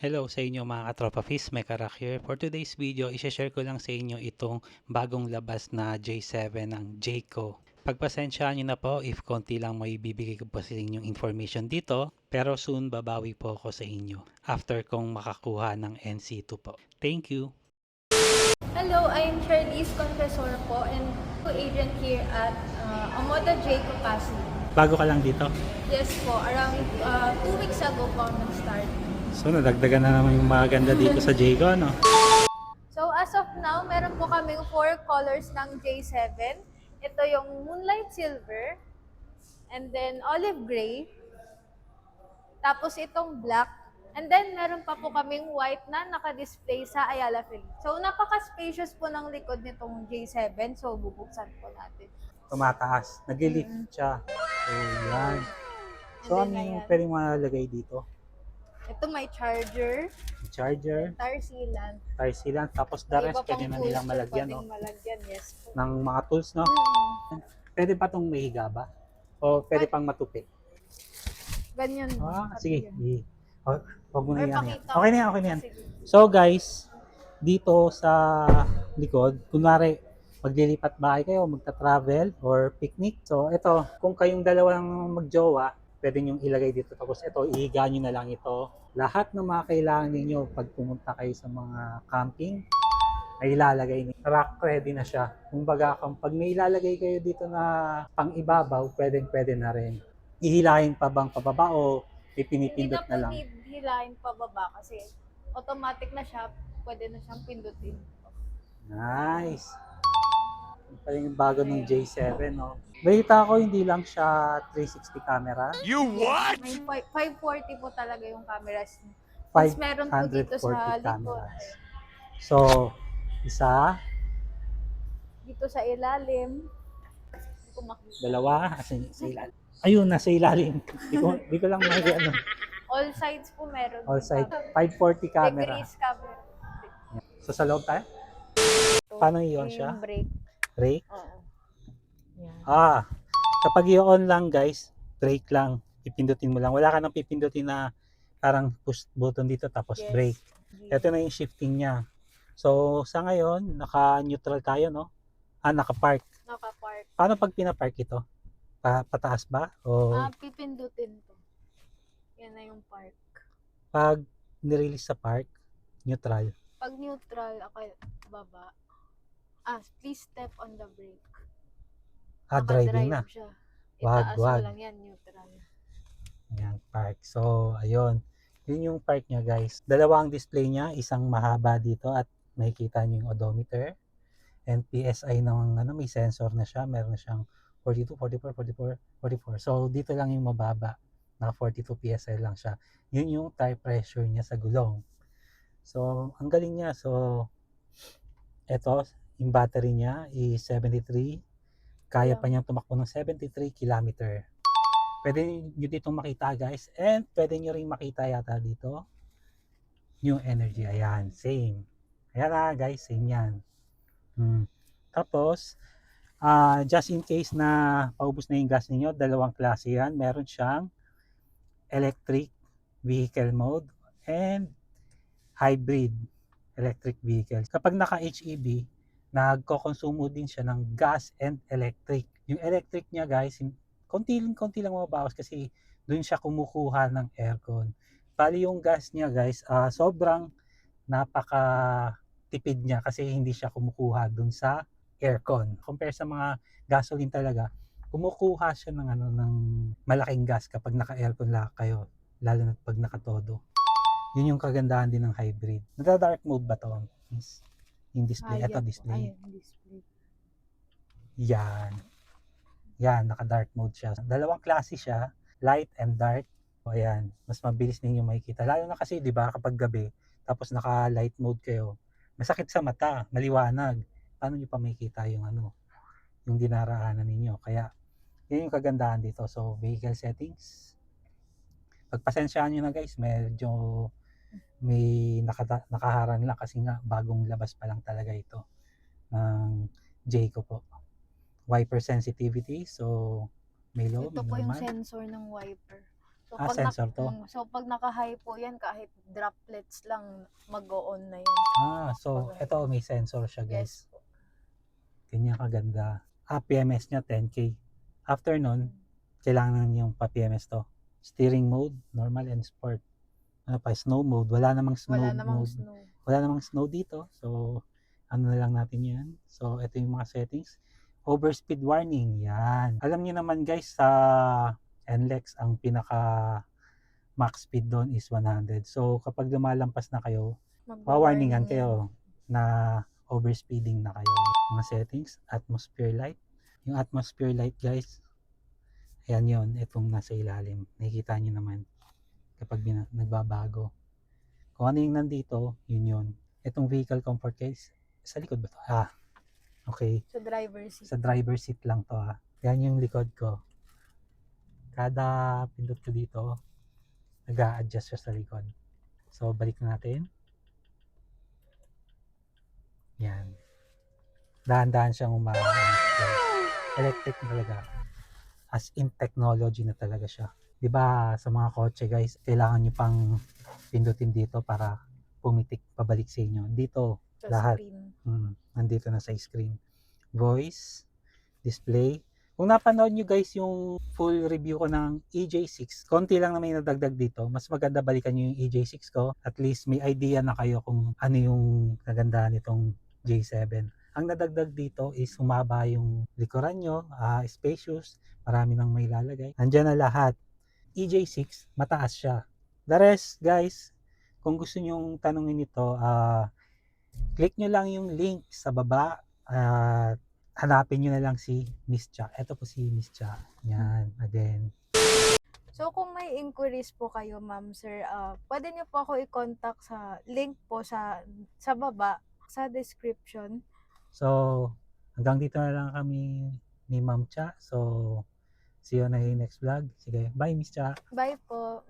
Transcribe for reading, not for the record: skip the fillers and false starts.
Hello sa inyo mga katropa Fizz, Mekarak here. For today's video, i-share ko lang sa inyo itong bagong labas na J7 ng Jayco. Pagpasensyaan nyo na po if konti lang may bibigay ko po sa inyong information dito, pero soon babawi po ako sa inyo after kong makakuha ng NC2 po. Thank you! Hello, I'm Charlize Confessor po and agent here at Omoda J. Capacity. Bago ka lang dito? Yes po, around 2 weeks ago po ako nag-start. So nadagdagan na naman yung mga ganda dito sa Jayco, no? So as of now, meron po kaming 4 colors ng J7. Ito yung Moonlight Silver, and then Olive Gray, tapos itong Black, and then meron pa po kaming white na naka-display sa Ayala Film. So napaka-spacious po ng likod nitong J7, so bubuksan po natin. Tumataas. Nag-lift siya. So, yan. So, And ano then, yung ayan. pwedeng malalagay dito? Ito may charger, Charger, tire sealant. tire sealant, tapos the rest pwede na nilang malagyan, no? Malagyan, yes po. Ng mga tools, no? Pwede pa itong mahiga ba? O pwede pang matupi? Ganyan. Sige. Yan. Huwag mo na Or yan. pakita Okay na yan, okay na yan. So guys, dito sa likod, kunwari, maglilipat bahay kayo, magta-travel or picnic. So ito, kung kayong dalawang magjowa, pwede nyo ilagay dito. Tapos ito, ihiga nyo na lang ito. Lahat ng mga kailangan ninyo pag pumunta kayo sa mga camping, ay ilalagay niyo. Rack ready na siya. Kumbaga, pag may ilalagay kayo dito na pang-ibabaw, pwede na rin. Ihilahin pa bang pababa o ipinipindot na lang? Hindi na po hilahin pababa kasi automatic na siya, pwede na siyang pindutin. Nice! Pala yung bago ng J7, no? Balita ko, hindi lang siya 360 camera. You what? May 540 po talaga yung cameras niya. 540 Since meron po dito sa likod. cameras. So, isa, Dito sa ilalim. Hindi ko makita. dalawa, sa ilalim. Ayun, nasa ilalim. Di ko lang makikita, ano. All sides po meron. All din side, pa. 540 camera. Degrees camera. So, sa loob tayo? Paano i-on siya? Yung brake. Brake? Oo. Yan. Kapag i-on lang guys, brake lang. Pipindutin mo lang. Wala ka nang pipindutin na parang push button dito tapos Yes. brake. Ito na yung shifting niya. So, sa ngayon, naka-neutral tayo, no? Naka-park. Naka-park. Paano pag pina-park ito? Pataas ba? O Pipindutin to. Yan na yung park. pag nirelease sa park, neutral. Pag neutral, baba. Please step on the brake. Driving na. Siya. Wag, Itaas mo wag. lang yan, neutral. Ayan, park. So, ayun. Yun yung park niya, guys. Dalawa ang display niya. Isang mahaba dito at makikita niyo yung odometer. And PSI ng may sensor na siya. Meron na siyang 42, 44, 44, 44. So, dito lang yung mababa. Naka 42 PSI lang siya. Yun yung tire pressure niya sa gulong. So, ang galing niya. So, eto, yung battery niya is 73. Kaya pa niyang tumakbo ng 73 kilometer. Pwede nyo dito makita guys. And pwede nyo rin makita yata dito new energy. Ayan, same. Ayan na guys, same yan. Tapos, just in case na paubos na yung gas ninyo, dalawang klase yan. Meron siyang electric vehicle mode and hybrid electric vehicle. Kapag naka-HEV, nagkokonsumo din siya ng gas and electric. Yung electric niya guys, konti lang mabawas kasi doon siya kumukuha ng aircon. Bali yung gas niya guys, sobrang napaka tipid niya kasi hindi siya kumukuha doon sa aircon. Compare sa mga gasoline talaga, kumukuha siya ng malaking gas kapag naka-aircon lang kayo, lalo na pag nakatodo. Yun yung kagandahan din ng hybrid. Nagda-dark mode ba to? Yung display. Ito display. Display. Yan. Yan, naka-dark mode siya. Dalawang klase siya, light and dark. O ayan, mas mabilis ninyo makikita. Lalo na kasi, di ba, kapag gabi, tapos naka-light mode kayo, masakit sa mata, maliwanag. Paano nyo pa makikita yung yung dinaraanan ninyo? Kaya, yun yung kagandahan dito. So, vehicle settings. Pagpasensyaan nyo na guys, medyo may nakaharang lang kasi nga bagong labas pa lang talaga ito ng Jayco po. Wiper sensitivity, so may low, Ito may po yung normal. sensor ng wiper. So, Sensor to. so pag naka-high po yan, kahit droplets lang, mag-o-on na yun. So ito may sensor siya guys. Yes po. Ganyan kaganda. PMS niya 10K. After nun, kailangan yung pa-PMS to. Steering mode, normal and sport. Ano pa, snow mode. Wala namang snow mode. Snow. Wala namang snow dito. So, ano na lang natin yan. So, ito yung mga settings. Overspeed warning. Yan. Alam niyo naman guys, sa NLEX, ang pinaka max speed doon is 100. So, kapag lumalampas na kayo, wawarningan kayo na overspeeding na kayo. Mga settings, atmosphere light. Yung atmosphere light guys, ayan yun, itong nasa ilalim. Nakikita nyo naman kapag nagbabago. Kung ano yung nandito, yun yun. Itong vehicle comfort case, sa likod ba to? Okay. Sa driver seat. Sa driver seat lang to Yan yung likod ko. Kada pindot ko dito, nag-a-adjust siya sa likod. So, balik natin. Yan. Dahan-dahan siyang electric talaga. As in technology na talaga siya. 'Di ba sa mga kotse guys, kailangan niyo pang pindutin dito para pumitik pabalik sa inyo. Dito Sa lahat. screen. Nandito na sa screen. Voice, display. Kung napanood nyo guys yung full review ko ng EJ6, konti lang na may nadagdag dito. Mas maganda balikan nyo yung EJ6 ko. At least may idea na kayo kung ano yung kagandahan nitong J7. Ang nadagdag dito is humaba yung likuran nyo, spacious, marami nang may lalagay. Andyan na lahat. EJ6, mataas siya. The rest guys, kung gusto nyong tanungin ito, click nyo lang yung link sa baba at hanapin nyo na lang si Miss Cha. Ito po si Miss Cha. Yan, again. So, kung may inquiries po kayo, ma'am, sir, pwede niyo po ako i-contact sa link po sa baba, sa description. So, hanggang dito na lang kami ni Ma'am Cha. So, see you na yung next vlog. Sige, bye Miss Cha. Bye po.